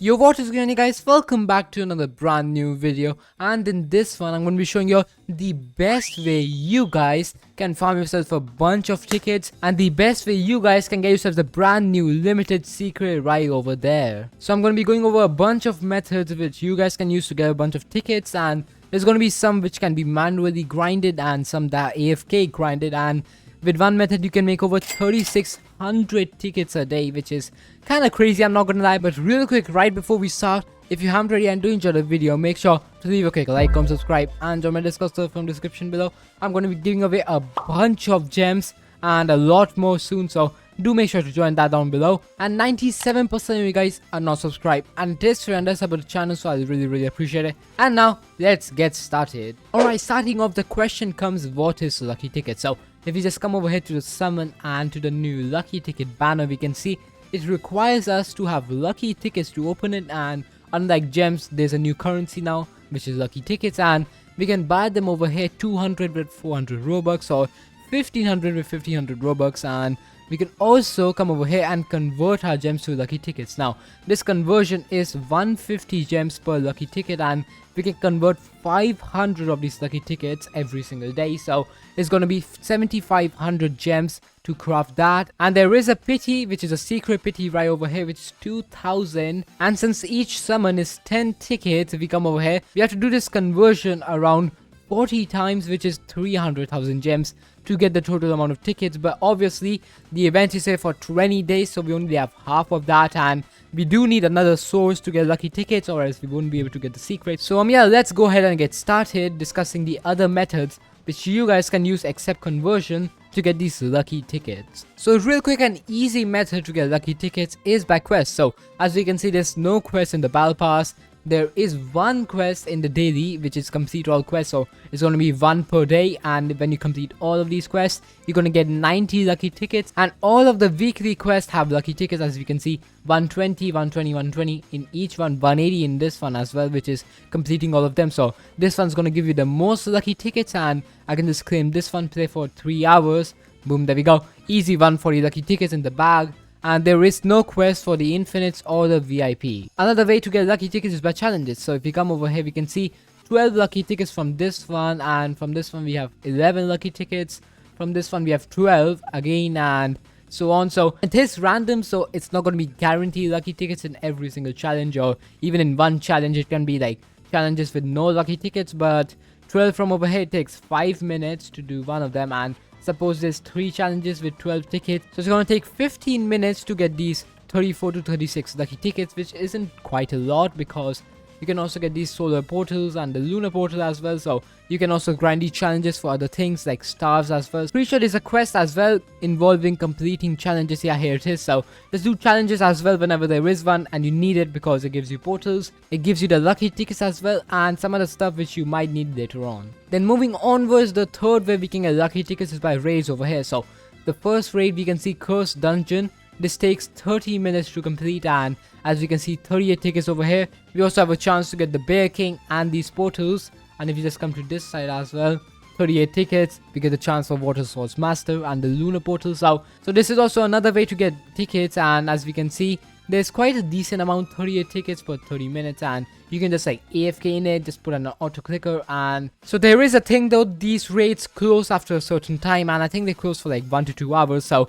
Yo, what is going on, guys? Welcome back to another brand new video, and in this one I'm going to be showing you the best way you guys can farm yourself a bunch of tickets, and the best way you guys can get yourselves a brand new limited secret right over there. So I'm going to be going over a bunch of methods which you guys can use to get a bunch of tickets, and there's going to be some which can be manually grinded and some that AFK grinded, and with one method you can make over 3600 tickets a day, which is kind of crazy, I'm not gonna lie. But real quick, right before we start, if you haven't already and do enjoy the video, make sure to leave a quick like, comment, subscribe, and join my Discord server from the description below. I'm gonna be giving away a bunch of gems and a lot more soon, so do make sure to join that down below. And 97% of you guys are not subscribed, and it is free and that's about the channel, so I really appreciate it. And now let's get started. Alright, starting off, the question comes, what is lucky ticket? So if you just come over here to the summon and to the new lucky ticket banner, we can see it requires us to have lucky tickets to open it. And unlike gems, there's a new currency now, which is lucky tickets, and we can buy them over here, 200 with 400 robux or 1500 with 1500 robux. And we can also come over here and convert our gems to lucky tickets. Now this conversion is 150 gems per lucky ticket, and we can convert 500 of these lucky tickets every single day, so it's going to be 7500 gems to craft that. And there is a pity, which is a secret pity right over here, which is 2000, and since each summon is 10 tickets, if we come over here, we have to do this conversion around 40 times, which is 300,000 gems to get the total amount of tickets. But obviously the event is here for 20 days, so we only have half of that, and we do need another source to get lucky tickets, or else we won't be able to get the secret. So yeah, let's go ahead and get started discussing the other methods which you guys can use except conversion to get these lucky tickets. So real quick, an easy method to get lucky tickets is by quest. So as we can see, there's no quest in the battle pass. There is one quest in the daily, which is complete all quests, so it's going to be one per day, and when you complete all of these quests, you're going to get 90 lucky tickets. And all of the weekly quests have lucky tickets, as you can see, 120, 120, 120 in each one, 180 in this one as well, which is completing all of them. So this one's going to give you the most lucky tickets, and I can just claim this one, play for 3 hours, boom, there we go, easy 140 lucky tickets in the bag. And there is no quest for the infinites or the VIP. Another way to get lucky tickets is by challenges. So if you come over here, we can see 12 lucky tickets from this one, and from this one we have 11 lucky tickets, from this one we have 12 again, and so on. So it is random, so it's not going to be guaranteed lucky tickets in every single challenge, or even in one challenge it can be like challenges with no lucky tickets. But 12 from over here, it takes 5 minutes to do one of them, and suppose there's 3 challenges with 12 tickets, so it's going to take 15 minutes to get these 34 to 36 lucky tickets, which isn't quite a lot, because you can also get these solar portals and the lunar portal as well. So you can also grind these challenges for other things like stars as well. Pretty sure there's a quest as well involving completing challenges. Yeah, here it is. So let's do challenges as well whenever there is one, and you need it because it gives you portals, it gives you the lucky tickets as well, and some other stuff which you might need later on. Then moving onwards, the third way we can get lucky tickets is by raids over here. So the first raid, we can see Cursed Dungeon. This takes 30 minutes to complete, and as we can see, 38 tickets over here. We also have a chance to get the Bear King and these portals, and if you just come to this side as well, 38 tickets, we get the chance for Water Swords Master and the lunar portals out. So this is also another way to get tickets, and as we can see, there's quite a decent amount, 38 tickets per 30 minutes, and you can just like AFK in it, just put an auto clicker. And so there is a thing though, these raids close after a certain time, and I think they close for like 1 to 2 hours, so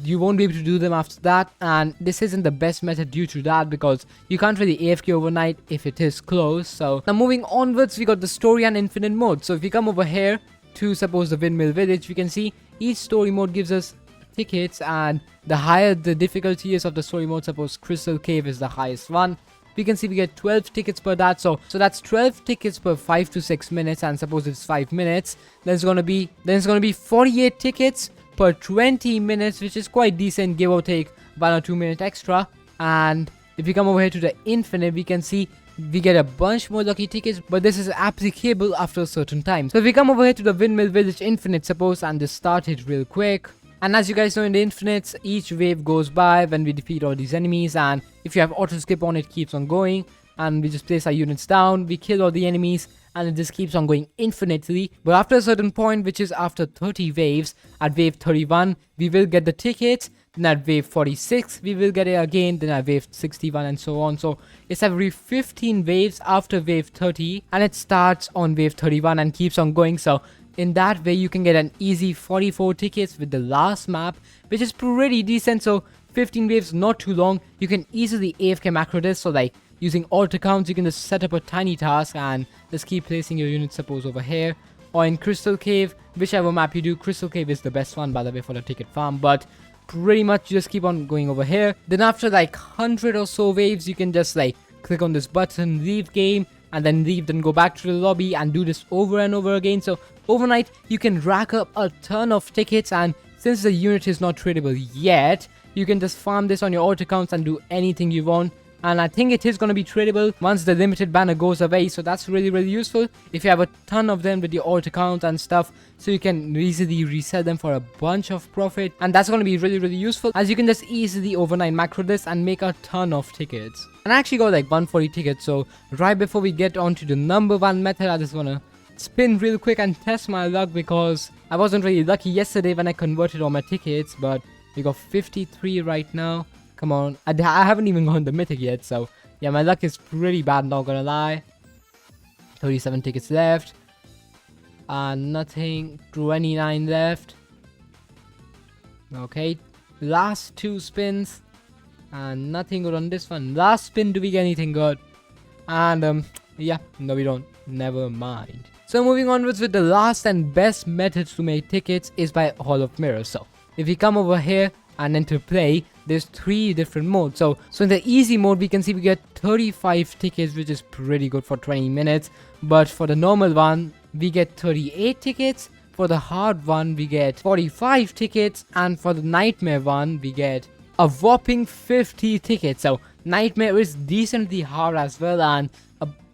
you won't be able to do them after that. And this isn't the best method due to that, because you can't really AFK overnight if it is closed. So now moving onwards, we got the story and infinite mode. So if you come over here to suppose the Windmill Village, we can see each story mode gives us tickets, and the higher the difficulty is of the story mode, suppose Crystal Cave is the highest one, we can see we get 12 tickets per that. So that's 12 tickets per 5 to 6 minutes, and suppose it's 5 minutes, then it's going to be 48 tickets per 20 minutes, which is quite decent, give or take 1 or 2 minutes extra. And if we come over here to the infinite, we can see we get a bunch more lucky tickets, but this is applicable after a certain time. So if we come over here to the Windmill Village Infinite, suppose, and just start it real quick. And as you guys know, in the infinites, each wave goes by when we defeat all these enemies, and if you have auto skip on, it keeps on going, and we just place our units down, we kill all the enemies, and it just keeps on going infinitely. But after a certain point, which is after 30 waves, at wave 31, we will get the tickets. Then at wave 46 we will get it again, then at wave 61 and so on. So it's every 15 waves after wave 30, and it starts on wave 31 and keeps on going. So in that way you can get an easy 44 tickets with the last map, which is pretty decent. So 15 waves, not too long. You can easily AFK macro this. So like using alt accounts, you can just set up a tiny task and just keep placing your units, suppose over here or in Crystal Cave, whichever map you do. Crystal Cave is the best one, by the way, for the ticket farm, but pretty much you just keep on going over here. Then after like 100 or so waves, you can just like click on this button, leave game, and then leave, then go back to the lobby and do this over and over again. So overnight you can rack up a ton of tickets, and since the unit is not tradable yet, you can just farm this on your alt accounts and do anything you want. And I think it is going to be tradable once the limited banner goes away, so that's really useful if you have a ton of them with your alt accounts and stuff, so you can easily resell them for a bunch of profit. And that's going to be really useful, as you can just easily overnight macro this and make a ton of tickets. And I actually got like 140 tickets. So right before we get on to the number one method, I just want to spin real quick and test my luck, because I wasn't really lucky yesterday when I converted all my tickets, but we got 53 right now. Come on, I haven't even gone the mythic yet, so yeah, my luck is pretty bad, not gonna lie. 37 tickets left. Nothing. 29 left. Okay, last 2 spins. And nothing good on this one. Last spin, do we get anything good? And yeah, no we don't. Never mind. So moving onwards with the last and best methods to make tickets is by Hall of Mirrors. So if we come over here and enter play, there's 3 different modes. So in the easy mode, we can see we get 35 tickets, which is pretty good for 20 minutes. But for the normal one, we get 38 tickets. For the hard one, we get 45 tickets. And for the nightmare one, we get a whopping 50 tickets. So nightmare is decently hard as well, and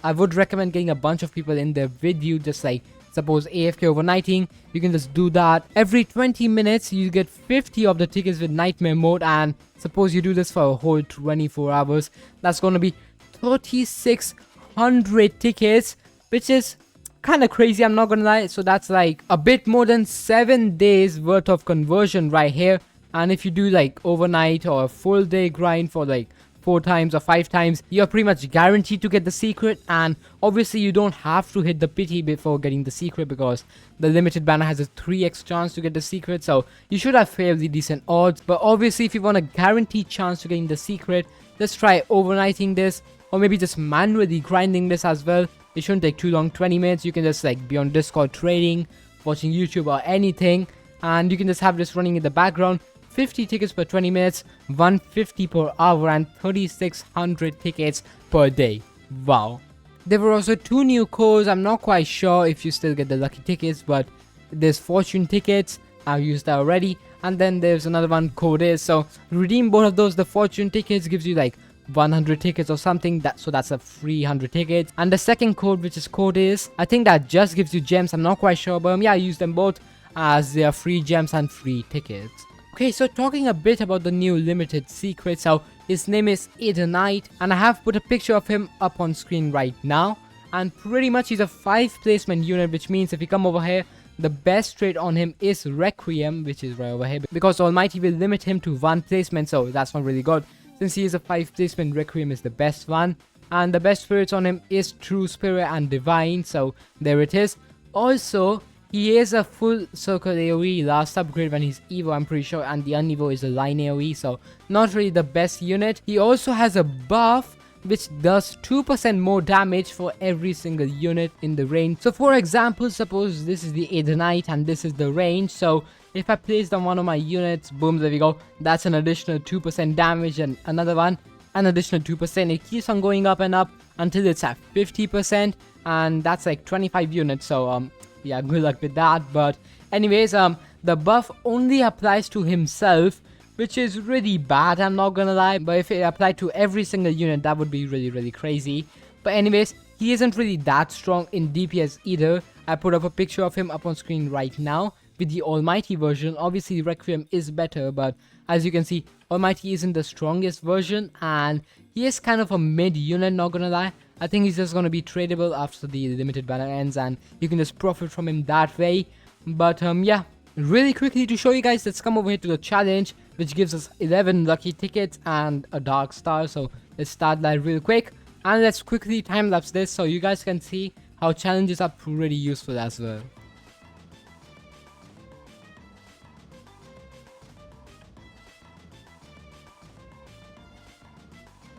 I would recommend getting a bunch of people in there with you, just like suppose AFK overnighting. You can just do that. Every 20 minutes you get 50 of the tickets with nightmare mode, and suppose you do this for a whole 24 hours, that's gonna be 3600 tickets, which is kind of crazy, I'm not gonna lie. So that's like a bit more than 7 days worth of conversion right here. And if you do like overnight or a full day grind for like 4 times or 5 times, you're pretty much guaranteed to get the secret. And obviously you don't have to hit the pity before getting the secret, because the limited banner has a 3x chance to get the secret, so you should have fairly decent odds. But obviously if you want a guaranteed chance to getting the secret, just try overnighting this, or maybe just manually grinding this as well. It shouldn't take too long, 20 minutes. You can just like be on Discord trading, watching YouTube or anything, and you can just have this running in the background. 50 tickets per 20 minutes, 150 per hour, and 3600 tickets per day. Wow. There were also 2 new codes. I'm not quite sure if you still get the lucky tickets, but there's fortune tickets. I've used that already. And then there's another one, code is. So redeem both of those. The fortune tickets gives you like 100 tickets or something, so that's a 300 tickets. And the second code, which is code is, I think that just gives you gems. I'm not quite sure, but yeah, I use them both as they are free gems and free tickets. Okay, so talking a bit about the new limited secret. So his name is Knight, and I have put a picture of him up on screen right now. And pretty much he's a 5 placement unit, which means if you come over here, the best trade on him is Requiem, which is right over here, because Almighty will limit him to 1 placement, so that's not really good. Since he is a 5 placement, Requiem is the best one. And the best spirits on him is True Spirit and Divine, so there it is. Also, he is a full circle AoE last upgrade when he's Evo, I'm pretty sure, and the Unevo is a line AoE, so not really the best unit. He also has a buff which does 2% more damage for every single unit in the range. So for example, suppose this is the Knight and this is the range. So if I place on one of my units, boom, there we go. That's an additional 2% damage, and another one, an additional 2%. It keeps on going up and up until it's at 50%, and that's like 25 units. So yeah, good luck with that. But anyways, the buff only applies to himself, which is really bad, I'm not gonna lie. But if it applied to every single unit, that would be really crazy. But anyways, he isn't really that strong in DPS either. I put up a picture of him up on screen right now with the Almighty version. Obviously Requiem is better, but as you can see, Almighty isn't the strongest version, and he is kind of a mid unit, not gonna lie. I think he's just gonna be tradable after the limited banner ends, and you can just profit from him that way. But yeah, really quickly to show you guys, let's come over here to the challenge. which gives us 11 lucky tickets and a dark star. So let's start that real quick, and let's quickly time lapse this so you guys can see how challenges are pretty useful as well.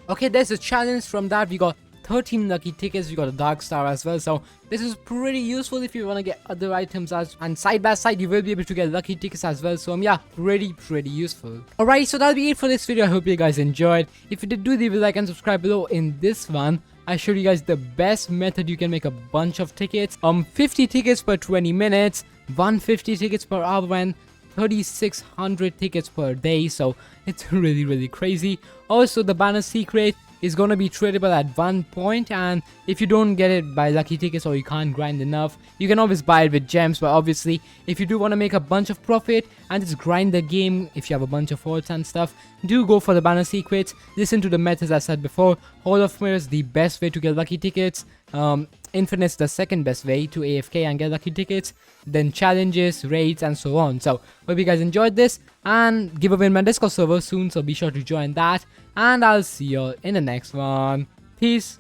Okay, there's a challenge. From that we got 13 lucky tickets, we got a dark star as well, so this is pretty useful if you want to get other items and side by side you will be able to get lucky tickets as well. So yeah, pretty useful. Alright, so that'll be it for this video. I hope you guys enjoyed. If you did, do leave a like and subscribe below. In this one I showed you guys the best method you can make a bunch of tickets. 50 tickets per 20 minutes, 150 tickets per hour, and 3600 tickets per day. So it's really crazy. Also, the banner secret is gonna be tradable at one point, and if you don't get it by lucky tickets or you can't grind enough, you can always buy it with gems. But obviously if you do want to make a bunch of profit and just grind the game, if you have a bunch of votes and stuff, do go for the banner secrets. Listen to the methods I said before. Hall of Mirrors, the best way to get lucky tickets. Infinite's the second best way to AFK and get lucky tickets. Then challenges, raids, and so on. So hope you guys enjoyed this, and giveaway in my Discord server soon, so be sure to join that, and I'll see you all in the next one. Peace.